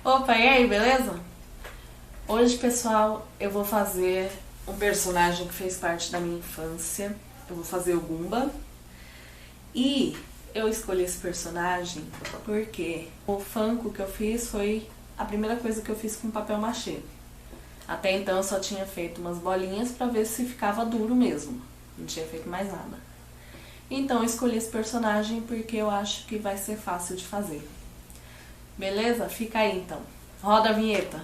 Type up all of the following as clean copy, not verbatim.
Opa, e aí, beleza? Hoje, pessoal, eu vou fazer um personagem que fez parte da minha infância. Eu vou fazer o GOOMBA. E eu escolhi esse personagem porque o Funko que eu fiz foi a primeira coisa que eu fiz com papel machê. Até então eu só tinha feito umas bolinhas pra ver se ficava duro mesmo. Não tinha feito mais nada. Então eu escolhi esse personagem porque eu acho que vai ser fácil de fazer. Beleza? Fica aí então. Roda a vinheta.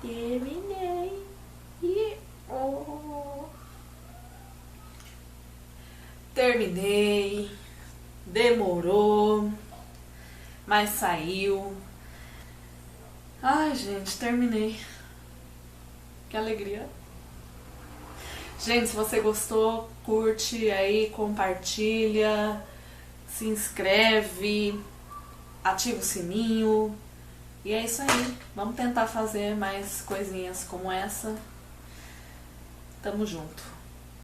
Terminei. E terminei. Demorou, mas saiu. Ai, gente, terminei. Que alegria. Gente, se você gostou, curte aí, compartilha, se inscreve, ativa o sininho. E é isso aí. Vamos tentar fazer mais coisinhas como essa. Tamo junto.